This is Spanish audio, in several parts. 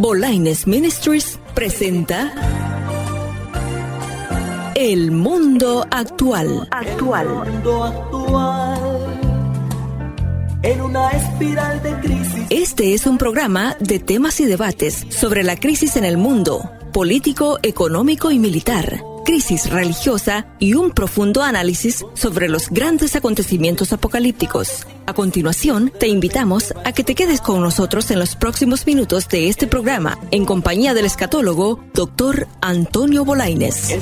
Bolaines Ministries presenta El Mundo Actual. El mundo actual, en una espiral de crisis. Este es un programa de temas y debates sobre la crisis en el mundo, político, económico y militar, crisis religiosa y un profundo análisis sobre los grandes acontecimientos apocalípticos. A continuación, te invitamos a que te quedes con nosotros en los próximos minutos de este programa, en compañía del escatólogo Dr. Antonio Bolaines.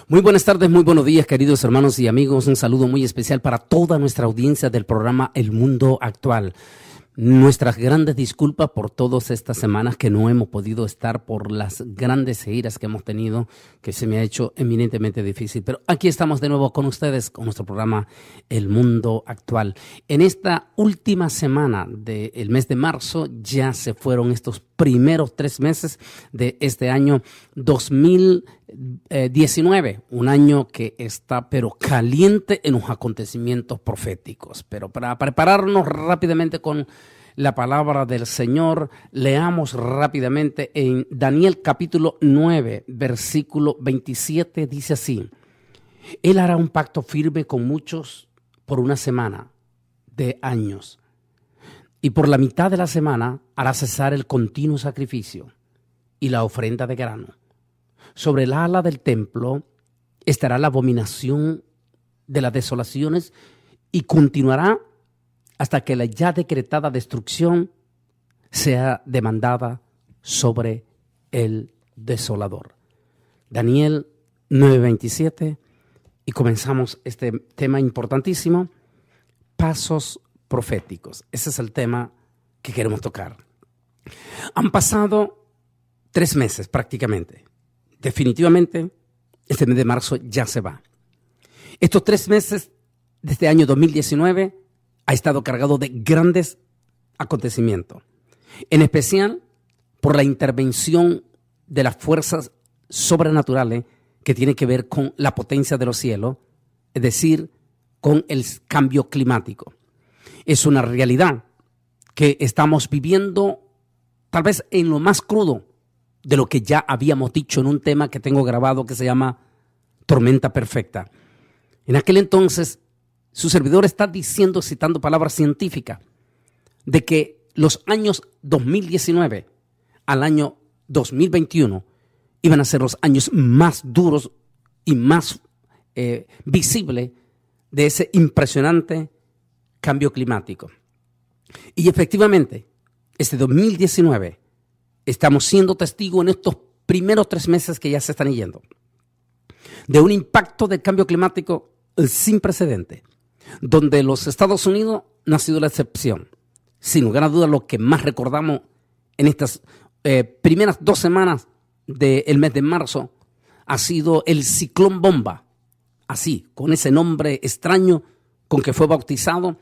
Muy buenas tardes, muy buenos días, queridos hermanos y amigos. Un saludo muy especial para toda nuestra audiencia del programa El Mundo Actual. Nuestras grandes disculpas por todas estas semanas que no hemos podido estar por las grandes giras que hemos tenido, que se me ha hecho eminentemente difícil. Pero aquí estamos de nuevo con ustedes, con nuestro programa El Mundo Actual. En esta última semana del mes de marzo ya se fueron estos primeros 3 meses de este año 2019, un año que está pero caliente en los acontecimientos proféticos. Pero para prepararnos rápidamente con la palabra del Señor, leamos rápidamente en Daniel capítulo 9, versículo 27, dice así: Él hará un pacto firme con muchos por una semana de años, y por la mitad de la semana hará cesar el continuo sacrificio y la ofrenda de grano. Sobre el ala del templo estará la abominación de las desolaciones y continuará hasta que la ya decretada destrucción sea demandada sobre el desolador. Daniel 9:27, y comenzamos este tema importantísimo, pasos proféticos. Ese es el tema que queremos tocar. Han pasado 3 meses prácticamente. Definitivamente, este mes de marzo ya se va. Estos 3 meses de este año 2019 ha estado cargado de grandes acontecimientos, en especial por la intervención de las fuerzas sobrenaturales que tienen que ver con la potencia de los cielos, es decir, con el cambio climático. Es una realidad que estamos viviendo tal vez en lo más crudo de lo que ya habíamos dicho en un tema que tengo grabado que se llama Tormenta Perfecta. En aquel entonces, su servidor está diciendo, citando palabras científicas, de que los años 2019 al año 2021 iban a ser los años más duros y más visibles de ese impresionante cambio climático. Y efectivamente, este 2019 estamos siendo testigos en estos primeros 3 meses que ya se están yendo de un impacto del cambio climático sin precedentes, donde los Estados Unidos no ha sido la excepción. Sin lugar a dudas, lo que más recordamos en estas primeras 2 semanas del mes de marzo ha sido el ciclón bomba, así, con ese nombre extraño con que fue bautizado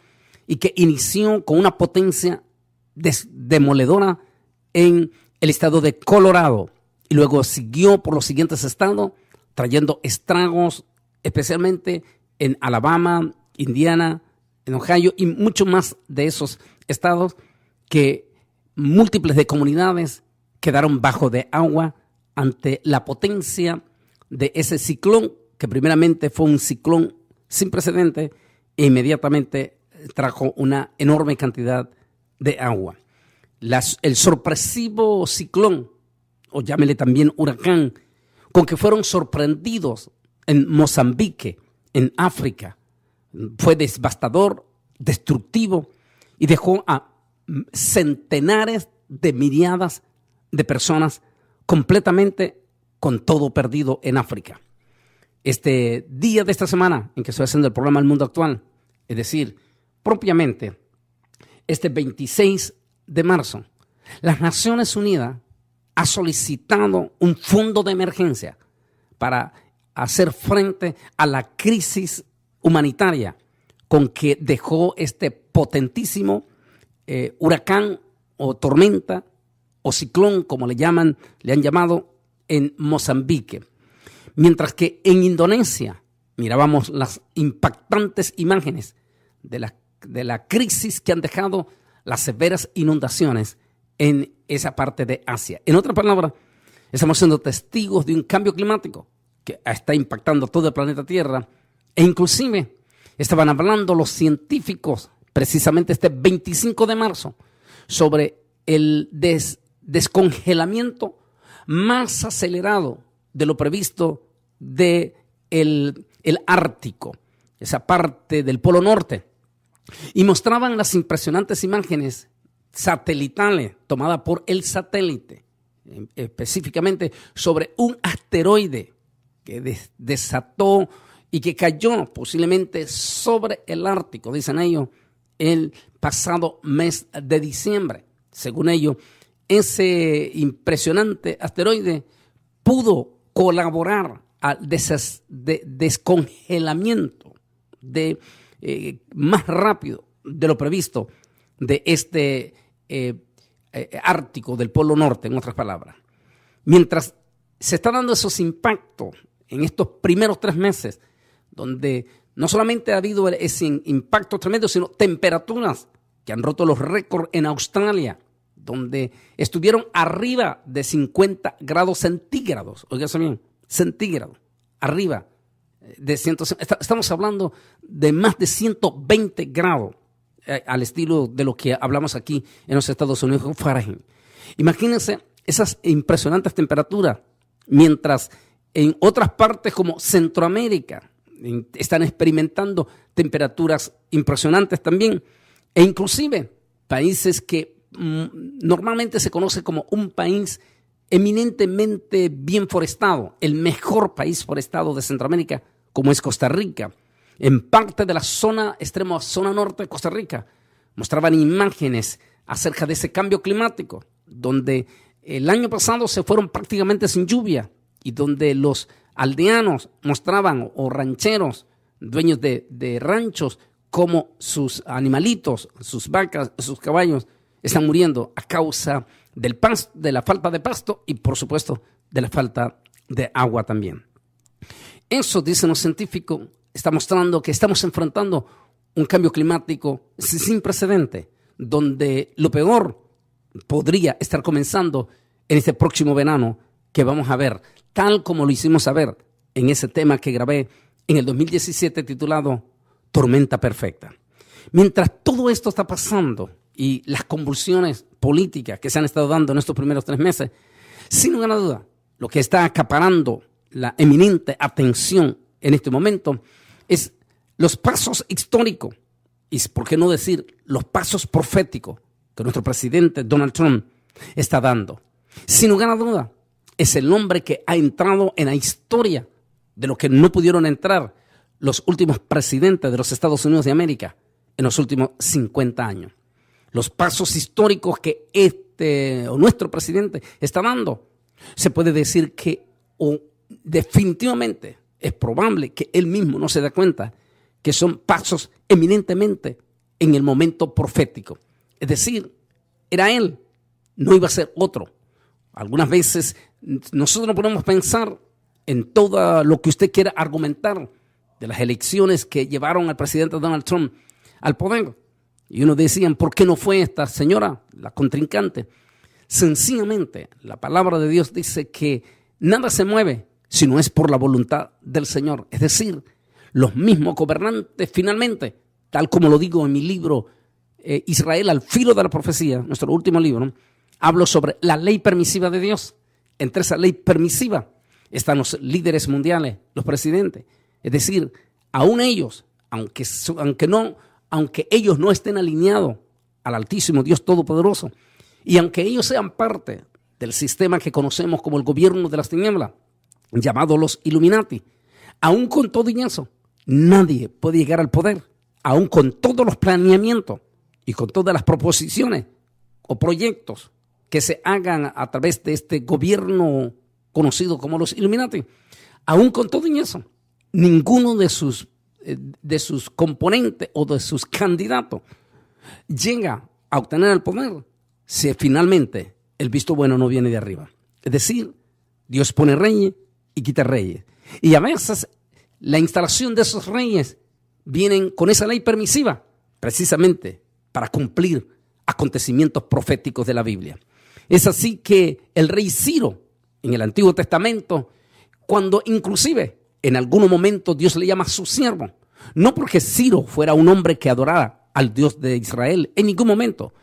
y que inició con una potencia demoledora en el estado de Colorado y luego siguió por los siguientes estados, trayendo estragos especialmente en Alabama, Indiana, en Ohio y mucho más de esos estados, que múltiples de comunidades quedaron bajo de agua ante la potencia de ese ciclón, que primeramente fue un ciclón sin precedentes e inmediatamente trajo una enorme cantidad de agua. El sorpresivo ciclón, o llámele también huracán, con que fueron sorprendidos en Mozambique, en África, fue devastador, destructivo y dejó a centenares de miríadas de personas completamente con todo perdido en África. Este día de esta semana en que estoy haciendo el programa El Mundo Actual, es decir, propiamente este 26 de marzo, las Naciones Unidas ha solicitado un fondo de emergencia para hacer frente a la crisis humanitaria con que dejó este potentísimo huracán o tormenta o ciclón, como le han llamado, en Mozambique. Mientras que en Indonesia mirábamos las impactantes imágenes de la crisis que han dejado las severas inundaciones en esa parte de Asia. En otras palabras, estamos siendo testigos de un cambio climático que está impactando todo el planeta Tierra, e inclusive estaban hablando los científicos precisamente este 25 de marzo sobre el descongelamiento más acelerado de lo previsto de el Ártico, esa parte del Polo Norte, y mostraban las impresionantes imágenes satelitales tomadas por el satélite, específicamente sobre un asteroide que desató y que cayó posiblemente sobre el Ártico, dicen ellos, el pasado mes de diciembre. Según ellos, ese impresionante asteroide pudo colaborar al descongelamiento más rápido de lo previsto de este Ártico del Polo Norte, en otras palabras. Mientras se están dando esos impactos en estos primeros 3 meses, donde no solamente ha habido ese impacto tremendo, sino temperaturas que han roto los récords en Australia, donde estuvieron arriba de 50 grados centígrados. Oiganse bien, centígrados, arriba de 100. Estamos hablando de más de 120 grados al estilo de lo que hablamos aquí en los Estados Unidos con Fahrenheit. Imagínense esas impresionantes temperaturas, mientras en otras partes como Centroamérica están experimentando temperaturas impresionantes también, e inclusive países que normalmente se conoce como un país eminentemente bien forestado, el mejor país forestado de Centroamérica, como es Costa Rica. En parte de la extrema zona norte de Costa Rica, mostraban imágenes acerca de ese cambio climático, donde el año pasado se fueron prácticamente sin lluvia y donde los aldeanos mostraban, o rancheros, dueños de ranchos, como sus animalitos, sus vacas, sus caballos, están muriendo a causa del pasto, de la falta de pasto y, por supuesto, de la falta de agua también. Eso, dicen los científicos, está mostrando que estamos enfrentando un cambio climático sin precedente, donde lo peor podría estar comenzando en este próximo verano que vamos a ver, tal como lo hicimos saber en ese tema que grabé en el 2017 titulado Tormenta Perfecta. Mientras todo esto está pasando y las convulsiones políticas que se han estado dando en estos primeros 3 meses, sin lugar a duda, lo que está acaparando la eminente atención en este momento es los pasos históricos y, por qué no decir, los pasos proféticos que nuestro presidente Donald Trump está dando. Sin lugar a duda, es el hombre que ha entrado en la historia de lo que no pudieron entrar los últimos presidentes de los Estados Unidos de América en los últimos 50 años. Los pasos históricos que nuestro presidente está dando, se puede decir que definitivamente es probable que él mismo no se da cuenta que son pasos eminentemente en el momento profético. Es decir, era él, no iba a ser otro. Algunas veces nosotros no podemos pensar en todo lo que usted quiera argumentar de las elecciones que llevaron al presidente Donald Trump al poder. Y uno decían, ¿por qué no fue esta señora, la contrincante? Sencillamente, la palabra de Dios dice que nada se mueve si no es por la voluntad del Señor. Es decir, los mismos gobernantes finalmente, tal como lo digo en mi libro Israel al filo de la profecía, nuestro último libro, hablo sobre la ley permisiva de Dios. Entre esa ley permisiva están los líderes mundiales, los presidentes. Es decir, aún ellos, aunque ellos no estén alineados al Altísimo Dios Todopoderoso, y aunque ellos sean parte del sistema que conocemos como el gobierno de las tinieblas, llamado los Illuminati, aún con todo y eso, nadie puede llegar al poder, aún con todos los planeamientos y con todas las proposiciones o proyectos que se hagan a través de este gobierno conocido como los Illuminati. Aún con todo y eso, ninguno de sus componentes o de sus candidatos llega a obtener el poder si finalmente el visto bueno no viene de arriba. Es decir, Dios pone reyes y quita reyes. Y a veces la instalación de esos reyes vienen con esa ley permisiva precisamente para cumplir acontecimientos proféticos de la Biblia. Es así que el rey Ciro, en el Antiguo Testamento, cuando inclusive en algunos momentos Dios le llama a su siervo, no porque Ciro fuera un hombre que adorara al Dios de Israel, en ningún momento.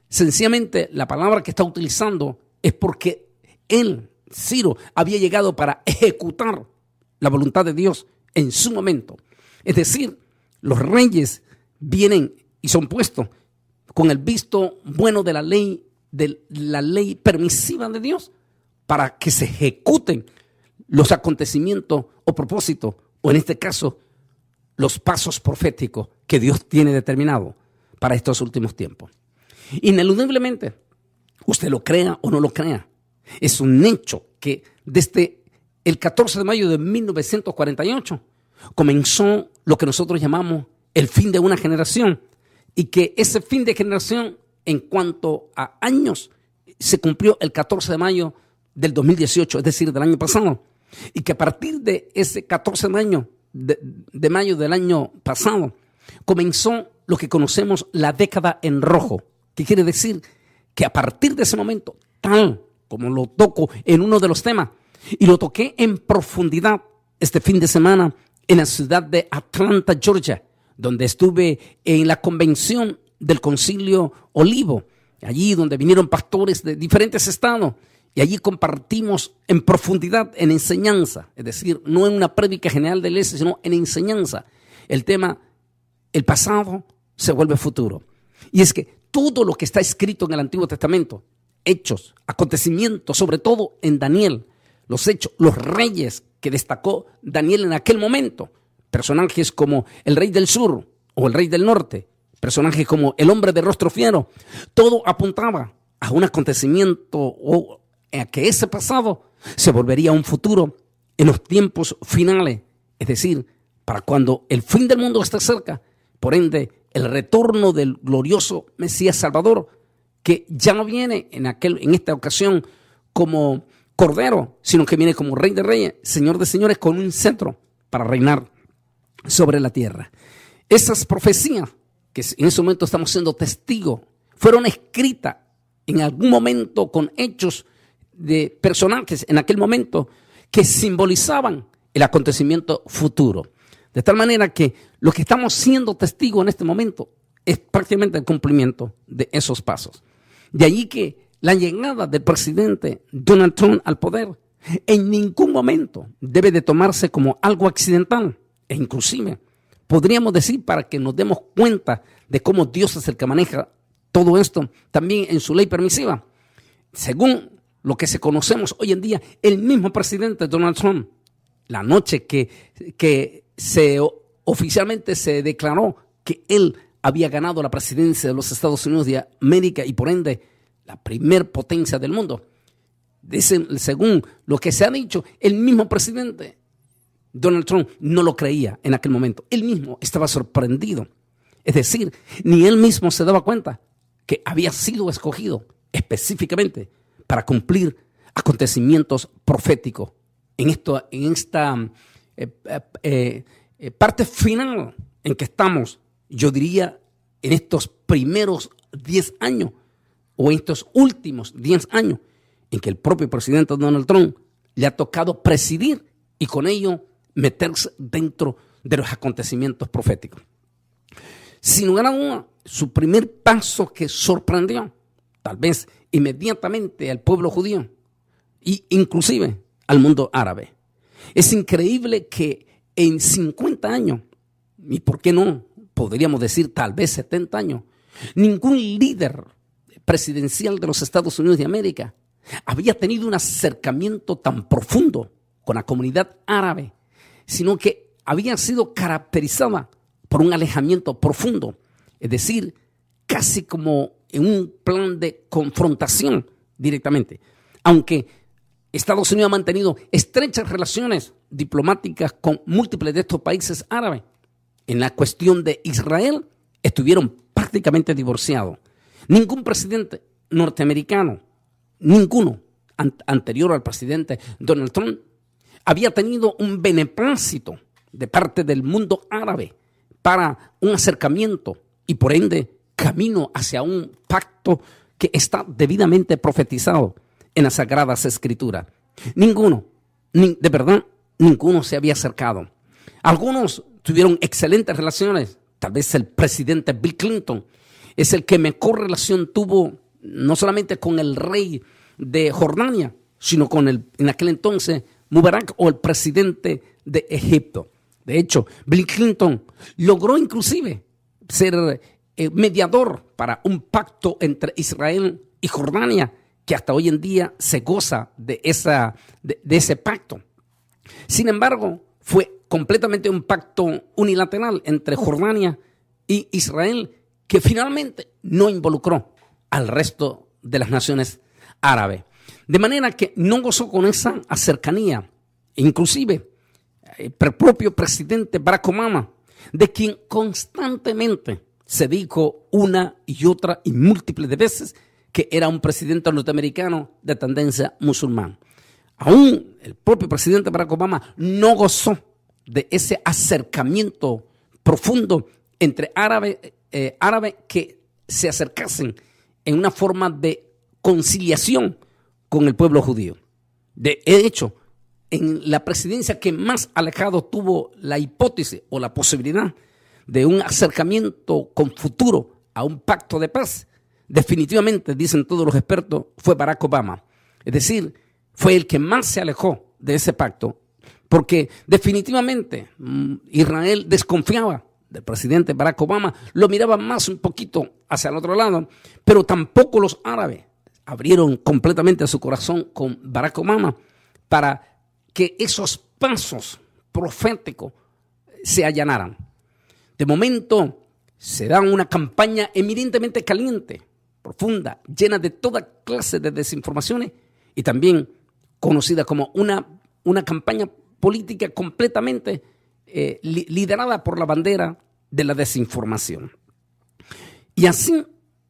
Sencillamente la palabra que está utilizando es porque él, Ciro, había llegado para ejecutar la voluntad de Dios en su momento. Es decir, los reyes vienen y son puestos con el visto bueno de la ley permisiva de Dios para que se ejecuten los acontecimientos o propósitos, o en este caso, los pasos proféticos que Dios tiene determinado para estos últimos tiempos. Ineludiblemente, usted lo crea o no lo crea, es un hecho que desde el 14 de mayo de 1948 comenzó lo que nosotros llamamos el fin de una generación, y que ese fin de generación en cuanto a años se cumplió el 14 de mayo del 2018, es decir, del año pasado, y que a partir de ese 14 de mayo del año pasado comenzó lo que conocemos la década en rojo, que quiere decir que a partir de ese momento, tal como lo toco en uno de los temas, y lo toqué en profundidad este fin de semana en la ciudad de Atlanta, Georgia, donde estuve en la convención del Concilio Olivo, allí donde vinieron pastores de diferentes estados, y allí compartimos en profundidad, en enseñanza, es decir, no en una prédica general de la iglesia, sino en enseñanza, el tema, el pasado se vuelve futuro. Y es que todo lo que está escrito en el Antiguo Testamento, hechos, acontecimientos, sobre todo en Daniel, los hechos, los reyes que destacó Daniel en aquel momento, personajes como el rey del sur o el rey del norte, personajes como el hombre de rostro fiero, todo apuntaba a un acontecimiento o a que ese pasado se volvería un futuro en los tiempos finales, es decir, para cuando el fin del mundo esté cerca, por ende, el retorno del glorioso Mesías Salvador, que ya no viene en esta ocasión como Cordero, sino que viene como Rey de Reyes, Señor de Señores, con un cetro para reinar sobre la tierra. Esas profecías que en ese momento estamos siendo testigos fueron escritas en algún momento con hechos de personajes en aquel momento que simbolizaban el acontecimiento futuro. De tal manera que lo que estamos siendo testigos en este momento es prácticamente el cumplimiento de esos pasos. De allí que la llegada del presidente Donald Trump al poder en ningún momento debe de tomarse como algo accidental, e inclusive podríamos decir, para que nos demos cuenta de cómo Dios es el que maneja todo esto, también en su ley permisiva. Según lo que se conocemos hoy en día, el mismo presidente Donald Trump, la noche que oficialmente se declaró que él había ganado la presidencia de los Estados Unidos de América y por ende la primer potencia del mundo, según lo que se ha dicho, el mismo presidente Donald Trump no lo creía en aquel momento. Él mismo estaba sorprendido. Es decir, ni él mismo se daba cuenta que había sido escogido específicamente para cumplir acontecimientos proféticos en esta parte final en que estamos, yo diría, en estos primeros 10 años o en estos últimos 10 años en que el propio presidente Donald Trump le ha tocado presidir y con ello meterse dentro de los acontecimientos proféticos. Sin lugar a duda, su primer paso que sorprendió, tal vez inmediatamente al pueblo judío e inclusive al mundo árabe. Es increíble que en 50 años, y por qué no, podríamos decir tal vez 70 años, ningún líder presidencial de los Estados Unidos de América había tenido un acercamiento tan profundo con la comunidad árabe, sino que había sido caracterizada por un alejamiento profundo, es decir, casi como en un plan de confrontación directamente. Aunque Estados Unidos ha mantenido estrechas relaciones diplomáticas con múltiples de estos países árabes, en la cuestión de Israel estuvieron prácticamente divorciados. Ningún presidente norteamericano, ninguno anterior al presidente Donald Trump, había tenido un beneplácito de parte del mundo árabe para un acercamiento y por ende camino hacia un pacto que está debidamente profetizado en las Sagradas Escrituras. Ninguno, de verdad, ninguno se había acercado. Algunos tuvieron excelentes relaciones. Tal vez el presidente Bill Clinton es el que mejor relación tuvo, no solamente con el rey de Jordania, sino con en aquel entonces Mubarak, o el presidente de Egipto. De hecho, Bill Clinton logró inclusive ser mediador para un pacto entre Israel y Jordania, que hasta hoy en día se goza de ese pacto. Sin embargo, fue completamente un pacto unilateral entre Jordania y Israel, que finalmente no involucró al resto de las naciones árabes. De manera que no gozó con esa cercanía. Inclusive, el propio presidente Barack Obama, de quien constantemente se dijo una y otra y múltiples de veces que era un presidente norteamericano de tendencia musulmana. Aún el propio presidente Barack Obama no gozó de ese acercamiento profundo entre árabes que se acercasen en una forma de conciliación con el pueblo judío. De hecho, en la presidencia que más alejado tuvo la hipótesis o la posibilidad de un acercamiento con futuro a un pacto de paz, definitivamente, dicen todos los expertos, fue Barack Obama. Es decir, fue el que más se alejó de ese pacto, porque definitivamente Israel desconfiaba del presidente Barack Obama, lo miraba más un poquito hacia el otro lado, pero tampoco los árabes abrieron completamente su corazón con Barack Obama para que esos pasos proféticos se allanaran. De momento se da una campaña eminentemente caliente, profunda, llena de toda clase de desinformaciones y también conocida como una campaña política completamente liderada por la bandera de la desinformación. Y así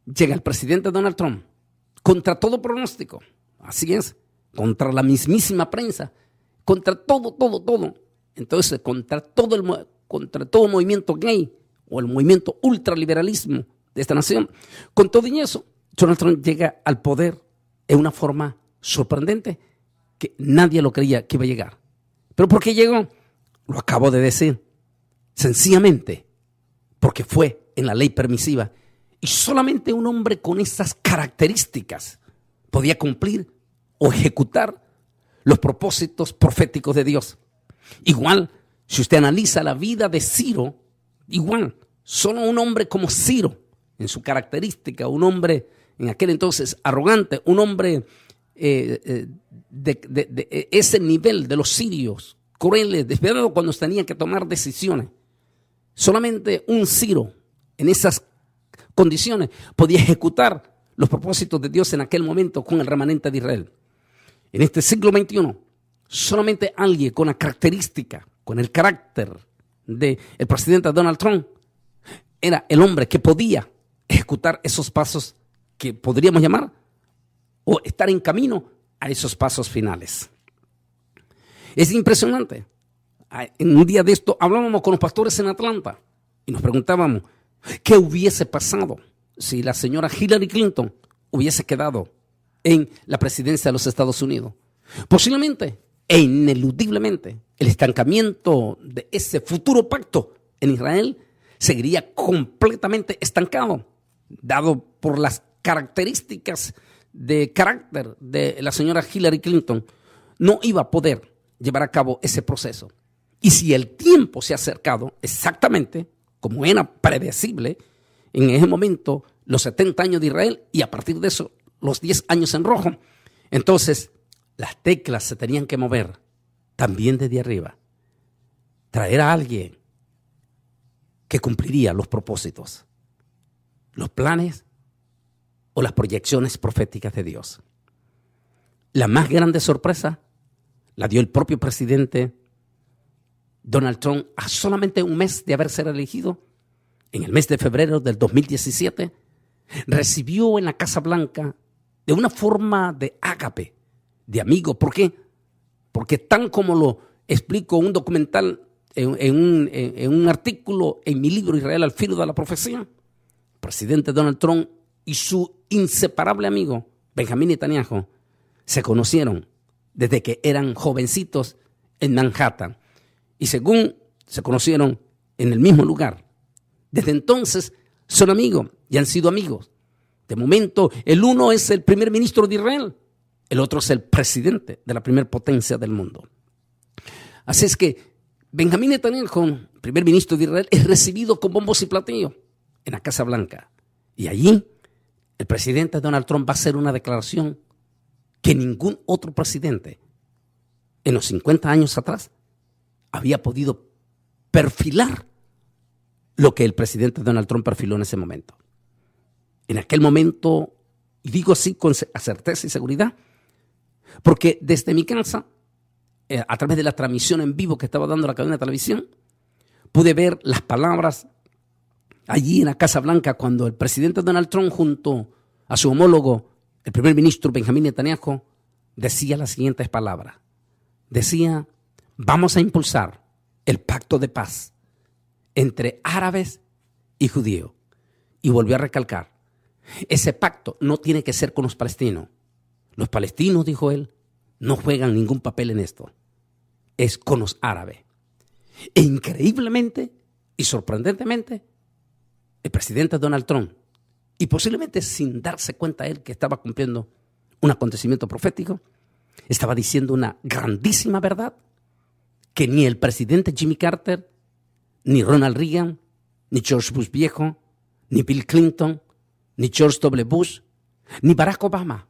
llega el presidente Donald Trump, contra todo pronóstico, así es, contra la mismísima prensa, contra todo. Entonces, contra todo movimiento gay o el movimiento ultraliberalismo de esta nación. Con todo y eso, Donald Trump llega al poder en una forma sorprendente que nadie lo creía que iba a llegar. ¿Pero por qué llegó? Lo acabo de decir. Sencillamente porque fue en la ley permisiva y solamente un hombre con esas características podía cumplir o ejecutar los propósitos proféticos de Dios. Igual, si usted analiza la vida de Ciro, igual, solo un hombre como Ciro, en su característica, un hombre en aquel entonces arrogante, un hombre de ese nivel de los sirios, crueles, despiadados cuando tenían que tomar decisiones. Solamente un Ciro en esas condiciones podía ejecutar los propósitos de Dios en aquel momento con el remanente de Israel. En este siglo XXI, solamente alguien con la característica, con el carácter del presidente Donald Trump, era el hombre que podía ejecutar esos pasos que podríamos llamar o estar en camino a esos pasos finales. Es impresionante. En un día de esto hablábamos con los pastores en Atlanta y nos preguntábamos qué hubiese pasado si la señora Hillary Clinton hubiese quedado en la presidencia de los Estados Unidos. Posiblemente e ineludiblemente el estancamiento de ese futuro pacto en Israel seguiría completamente estancado, dado por las características de carácter de la señora Hillary Clinton. No iba a poder llevar a cabo ese proceso. Y si el tiempo se ha acercado exactamente como era predecible, en ese momento los 70 años de Israel y a partir de eso los 10 años en rojo, entonces las teclas se tenían que mover también desde arriba. Traer a alguien que cumpliría los propósitos, los planes o las proyecciones proféticas de Dios. La más grande sorpresa la dio el propio presidente Donald Trump a solamente un mes de haberse elegido. En el mes de febrero del 2017, recibió en la Casa Blanca de una forma de ágape, de amigo. ¿Por qué? Porque tan como lo explico en un documental, en un artículo en mi libro Israel al filo de la profecía, el presidente Donald Trump y su inseparable amigo, Benjamín Netanyahu, se conocieron desde que eran jovencitos en Manhattan. Y según se conocieron en el mismo lugar, desde entonces son amigos y han sido amigos. De momento, el uno es el primer ministro de Israel, el otro es el presidente de la primer potencia del mundo. Así es que Benjamín Netanyahu, primer ministro de Israel, es recibido con bombos y platillos en la Casa Blanca. Y allí el presidente Donald Trump va a hacer una declaración que ningún otro presidente en los 50 años atrás había podido perfilar lo que el presidente Donald Trump perfiló en ese momento. En aquel momento, y digo así con certeza y seguridad, porque desde mi casa, a través de la transmisión en vivo que estaba dando la cadena de televisión, pude ver las palabras allí en la Casa Blanca cuando el presidente Donald Trump junto a su homólogo, el primer ministro Benjamín Netanyahu, decía las siguientes palabras. Decía, vamos a impulsar el pacto de paz entre árabes y judíos. Y volvió a recalcar, ese pacto no tiene que ser con los palestinos. Los palestinos, dijo él, no juegan ningún papel en esto. Es con los árabes. E increíblemente y sorprendentemente, el presidente Donald Trump, y posiblemente sin darse cuenta él que estaba cumpliendo un acontecimiento profético, estaba diciendo una grandísima verdad que ni el presidente Jimmy Carter, ni Ronald Reagan, ni George Bush viejo, ni Bill Clinton, ni George W. Bush, ni Barack Obama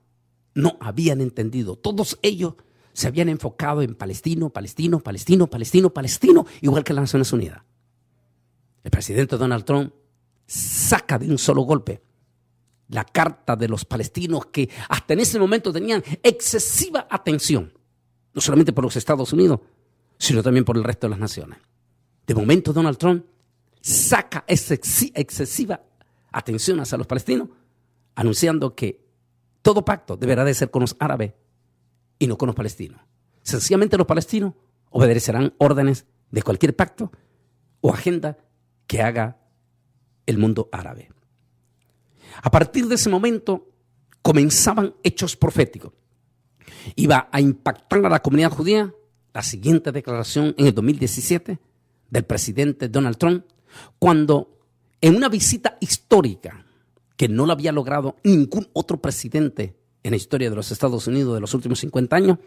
no habían entendido. Todos ellos se habían enfocado en Palestino, igual que las Naciones Unidas. El presidente Donald Trump saca de un solo golpe la carta de los palestinos que hasta en ese momento tenían excesiva atención, no solamente por los Estados Unidos, sino también por el resto de las naciones. De momento Donald Trump saca esa excesiva atención hacia los palestinos, anunciando que todo pacto deberá de ser con los árabes y no con los palestinos. Sencillamente los palestinos obedecerán órdenes de cualquier pacto o agenda que haga el mundo árabe. A partir de ese momento comenzaban hechos proféticos. Iba a impactar a la comunidad judía la siguiente declaración en el 2017 del presidente Donald Trump, cuando en una visita histórica que no lo había logrado ningún otro presidente en la historia de los Estados Unidos de los últimos 50 años,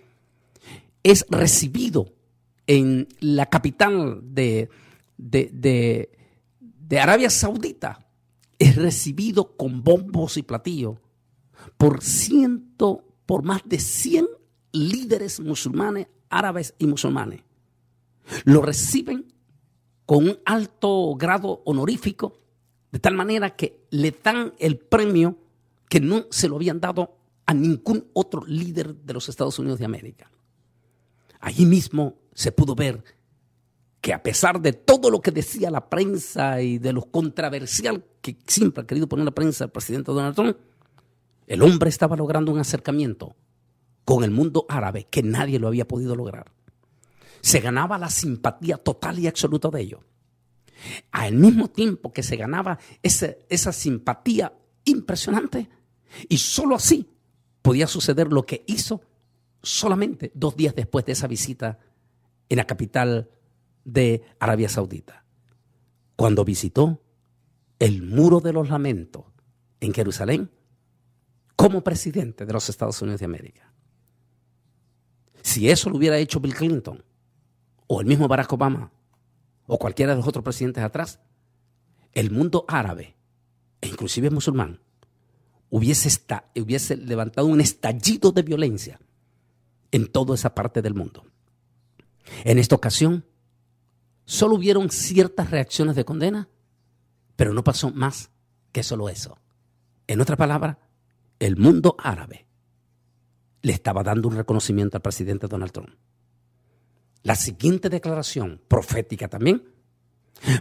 es recibido en la capital de Arabia Saudita, es recibido con bombos y platillos por más de 100 líderes musulmanes, árabes y musulmanes. Lo reciben con un alto grado honorífico, de tal manera que le dan el premio que no se lo habían dado a ningún otro líder de los Estados Unidos de América. Allí mismo se pudo ver que a pesar de todo lo que decía la prensa y de lo controversial que siempre ha querido poner la prensa al presidente Donald Trump, el hombre estaba logrando un acercamiento con el mundo árabe que nadie lo había podido lograr. Se ganaba la simpatía total y absoluta de ellos. Al mismo tiempo que se ganaba esa simpatía impresionante, y solo así podía suceder lo que hizo solamente 2 días después de esa visita en la capital de Arabia Saudita, cuando visitó el Muro de los Lamentos en Jerusalén como presidente de los Estados Unidos de América. Si eso lo hubiera hecho Bill Clinton o el mismo Barack Obama o cualquiera de los otros presidentes atrás, el mundo árabe e inclusive musulmán hubiese levantado un estallido de violencia en toda esa parte del mundo. En esta ocasión, solo hubieron ciertas reacciones de condena, pero no pasó más que solo eso. En otras palabras, el mundo árabe le estaba dando un reconocimiento al presidente Donald Trump. La siguiente declaración profética también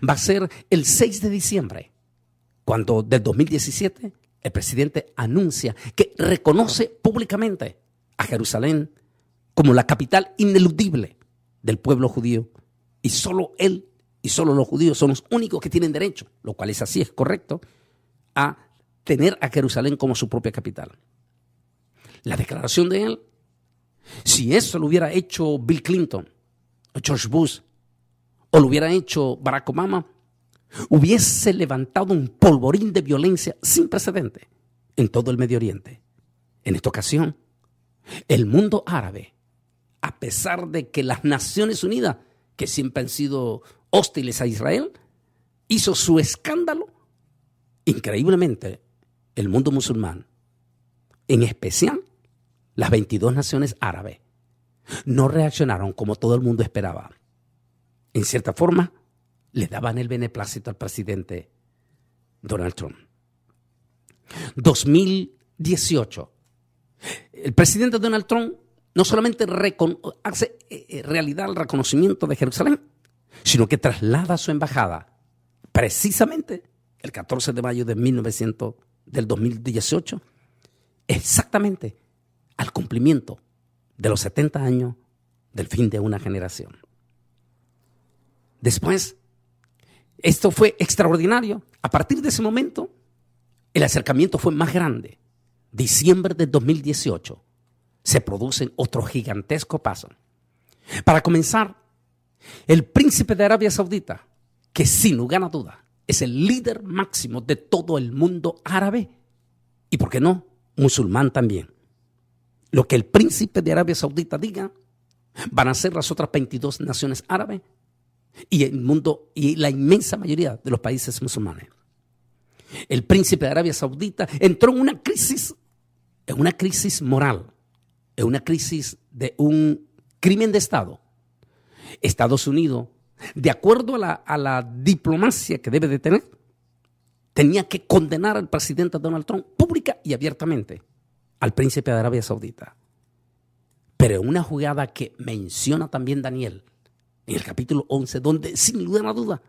va a ser el 6 de diciembre, cuando del 2017 el presidente anuncia que reconoce públicamente a Jerusalén como la capital ineludible del pueblo judío, y solo él y solo los judíos son los únicos que tienen derecho, lo cual es así, es correcto, a tener a Jerusalén como su propia capital. La declaración de él, si eso lo hubiera hecho Bill Clinton, o George Bush, o lo hubiera hecho Barack Obama, hubiese levantado un polvorín de violencia sin precedente en todo el Medio Oriente. En esta ocasión, el mundo árabe, a pesar de que las Naciones Unidas, que siempre han sido hostiles a Israel, hizo su escándalo, increíblemente, el mundo musulmán, en especial las 22 naciones árabes, no reaccionaron como todo el mundo esperaba. En cierta forma, le daban el beneplácito al presidente Donald Trump. 2018. El presidente Donald Trump no solamente hace realidad el reconocimiento de Jerusalén, sino que traslada su embajada precisamente el 14 de mayo del 2018, exactamente al cumplimiento de los 70 años del fin de una generación. Después, esto fue extraordinario. A partir de ese momento, el acercamiento fue más grande. Diciembre de 2018, se produce otro gigantesco paso. Para comenzar, el príncipe de Arabia Saudita, que sin lugar a duda es el líder máximo de todo el mundo árabe, y por qué no, musulmán también. Lo que el príncipe de Arabia Saudita diga, van a ser las otras 22 naciones árabes y el mundo y la inmensa mayoría de los países musulmanes. El príncipe de Arabia Saudita entró en una crisis moral, en una crisis de un crimen de Estado. Estados Unidos, de acuerdo a la diplomacia que debe de tener, tenía que condenar al presidente Donald Trump pública y abiertamente al príncipe de Arabia Saudita. Pero en una jugada que menciona también Daniel en el capítulo 11, donde sin lugar a duda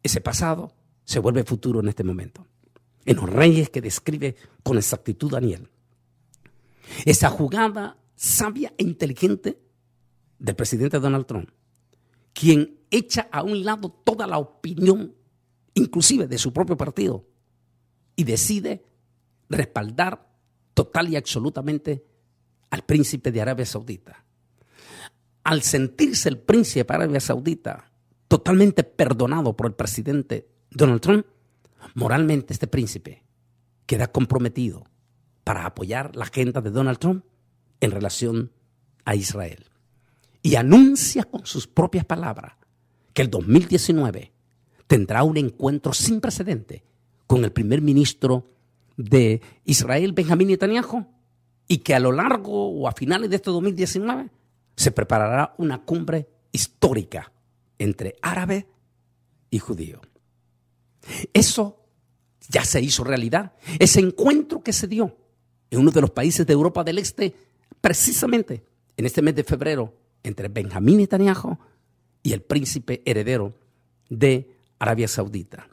ese pasado se vuelve futuro en este momento. En los reyes que describe con exactitud Daniel. Esa jugada sabia e inteligente del presidente Donald Trump, quien echa a un lado toda la opinión, inclusive de su propio partido, y decide respaldar total y absolutamente al príncipe de Arabia Saudita. Al sentirse el príncipe de Arabia Saudita totalmente perdonado por el presidente Donald Trump, moralmente este príncipe queda comprometido para apoyar la agenda de Donald Trump en relación a Israel. Y anuncia con sus propias palabras que el 2019 tendrá un encuentro sin precedente con el primer ministro de Israel, Benjamín Netanyahu, y que a lo largo o a finales de este 2019 se preparará una cumbre histórica entre árabes y judíos. Eso ya se hizo realidad. Ese encuentro que se dio en uno de los países de Europa del Este, precisamente en este mes de febrero, entre Benjamín Netanyahu y el príncipe heredero de Arabia Saudita.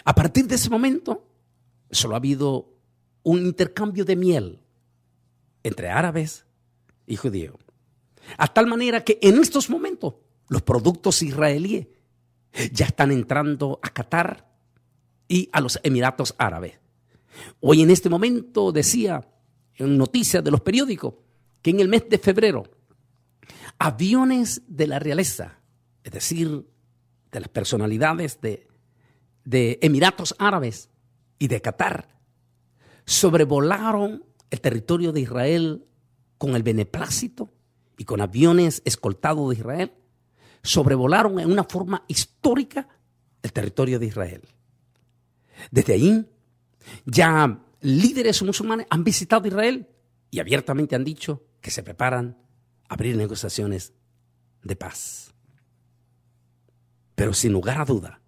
A partir de ese momento, solo ha habido un intercambio de miel entre árabes y judíos. A tal manera que en estos momentos los productos israelíes ya están entrando a Qatar y a los Emiratos Árabes. Hoy en este momento decía en noticias de los periódicos que en el mes de febrero aviones de la realeza, es decir, de las personalidades de Emiratos Árabes y de Qatar, sobrevolaron el territorio de Israel con el beneplácito y con aviones escoltados de Israel, sobrevolaron en una forma histórica el territorio de Israel. Desde ahí, ya líderes musulmanes han visitado Israel y abiertamente han dicho que se preparan a abrir negociaciones de paz. Pero sin lugar a duda,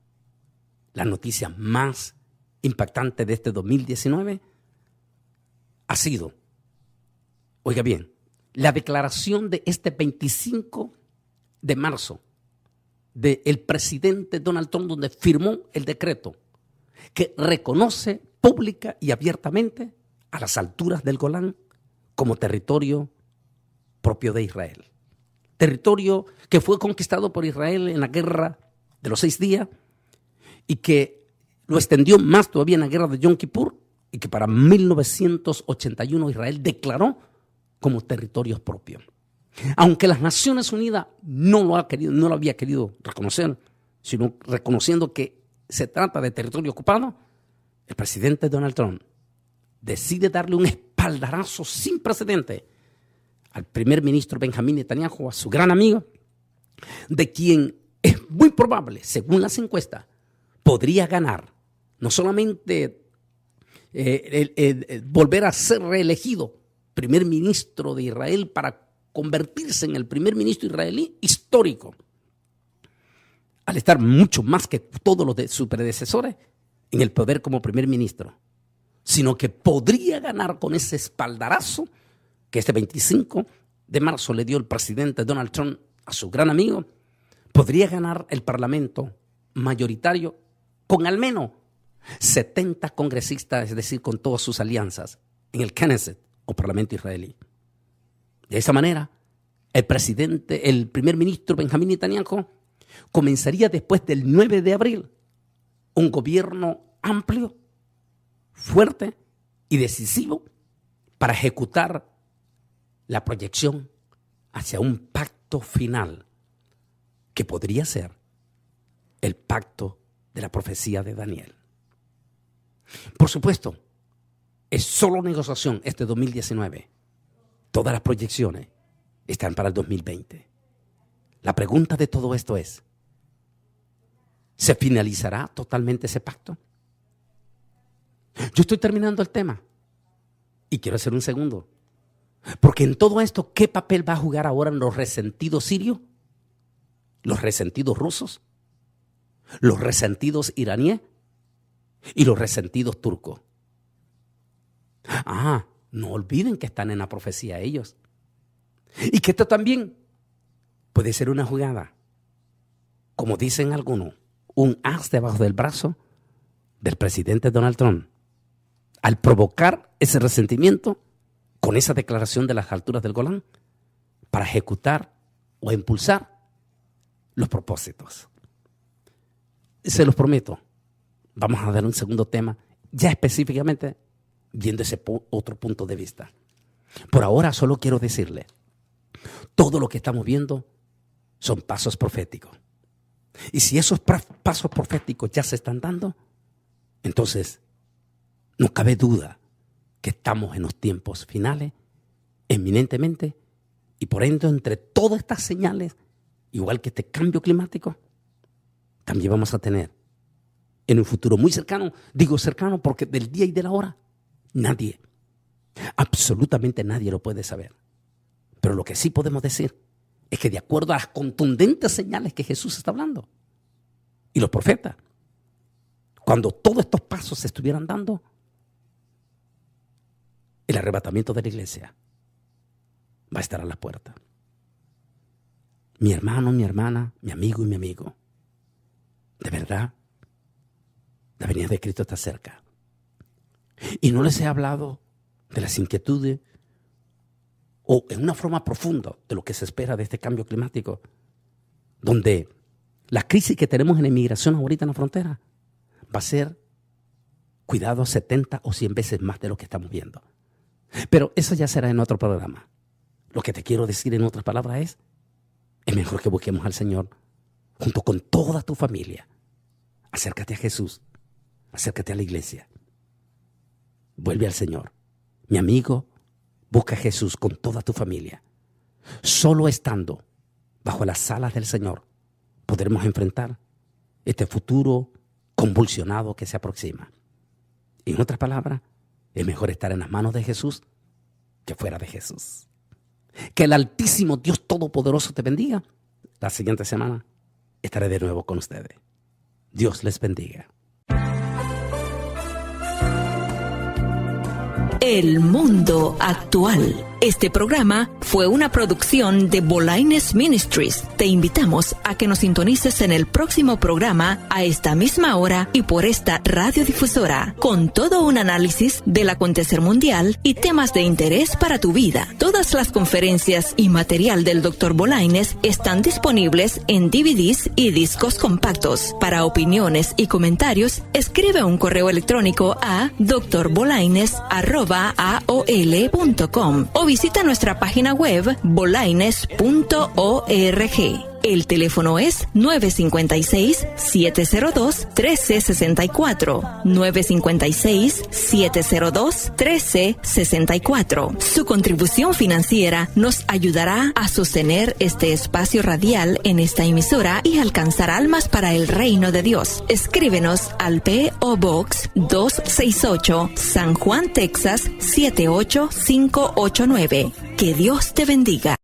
la noticia más impactante de este 2019 ha sido, oiga bien, la declaración de este 25 de marzo del presidente Donald Trump, donde firmó el decreto que reconoce pública y abiertamente a las alturas del Golán como territorio propio de Israel. Territorio que fue conquistado por Israel en la guerra de los 6 días y que lo extendió más todavía en la guerra de Yom Kippur y que para 1981 Israel declaró como territorio propio. Aunque las Naciones Unidas no lo había querido reconocer, sino reconociendo que se trata de territorio ocupado, el presidente Donald Trump decide darle un espaldarazo sin precedente al primer ministro Benjamín Netanyahu, a su gran amigo, de quien es muy probable, según las encuestas, podría ganar no solamente volver a ser reelegido primer ministro de Israel para convertirse en el primer ministro israelí histórico, al estar mucho más que todos los de sus predecesores en el poder como primer ministro, sino que podría ganar con ese espaldarazo que este 25 de marzo le dio el presidente Donald Trump a su gran amigo. Podría ganar el parlamento mayoritario con al menos 70 congresistas, es decir, con todas sus alianzas en el Knesset o parlamento israelí. De esa manera, el primer ministro Benjamín Netanyahu comenzaría después del 9 de abril un gobierno amplio, fuerte y decisivo para ejecutar la proyección hacia un pacto final que podría ser el pacto de la profecía de Daniel. Por supuesto, es solo negociación este 2019. Todas las proyecciones están para el 2020. La pregunta de todo esto es, ¿se finalizará totalmente ese pacto? Yo estoy terminando el tema y quiero hacer un segundo. Porque en todo esto, ¿qué papel va a jugar ahora los resentidos sirios? ¿Los resentidos rusos? ¿Los resentidos iraníes? ¿Y los resentidos turcos? No olviden que están en la profecía ellos. Y que esto también puede ser una jugada, como dicen algunos, un as debajo del brazo del presidente Donald Trump, al provocar ese resentimiento con esa declaración de las alturas del Golán para ejecutar o impulsar los propósitos. Se los prometo, vamos a dar un segundo tema, ya específicamente viendo ese otro punto de vista. Por ahora solo quiero decirle, todo lo que estamos viendo son pasos proféticos. Y si esos pasos proféticos ya se están dando, entonces no cabe duda que estamos en los tiempos finales, eminentemente, y por ende entre todas estas señales, igual que este cambio climático, también vamos a tener en un futuro muy cercano, digo cercano porque del día y de la hora, nadie, absolutamente nadie lo puede saber. Pero lo que sí podemos decir es que de acuerdo a las contundentes señales que Jesús está hablando y los profetas, cuando todos estos pasos se estuvieran dando, el arrebatamiento de la iglesia va a estar a la puerta. Mi hermano, mi hermana, mi amigo y mi amigo, de verdad, la venida de Cristo está cerca. Y no les he hablado de las inquietudes o en una forma profunda de lo que se espera de este cambio climático, donde la crisis que tenemos en la inmigración ahorita en la frontera va a ser, cuidado, 70 o 100 veces más de lo que estamos viendo. Pero eso ya será en otro programa. Lo que te quiero decir en otras palabras es mejor que busquemos al Señor junto con toda tu familia. Acércate a Jesús, acércate a la iglesia. Vuelve al Señor. Mi amigo, busca a Jesús con toda tu familia. Solo estando bajo las alas del Señor podremos enfrentar este futuro convulsionado que se aproxima. En otras palabras, es mejor estar en las manos de Jesús que fuera de Jesús. Que el Altísimo Dios Todopoderoso te bendiga. La siguiente semana estaré de nuevo con ustedes. Dios les bendiga. El mundo actual. Este programa fue una producción de Bolaines Ministries. Te invitamos a que nos sintonices en el próximo programa a esta misma hora y por esta radiodifusora, con todo un análisis del acontecer mundial y temas de interés para tu vida. Todas las conferencias y material del Dr. Bolaines están disponibles en DVDs y discos compactos. Para opiniones y comentarios, escribe un correo electrónico a drbolaines@aol.com o visita nuestra página web bolaines.org. El teléfono es 956-702-1364. 956-702-1364. Su contribución financiera nos ayudará a sostener este espacio radial en esta emisora y alcanzar almas para el reino de Dios. Escríbenos al P.O. Box 268, San Juan, Texas 78589. Que Dios te bendiga.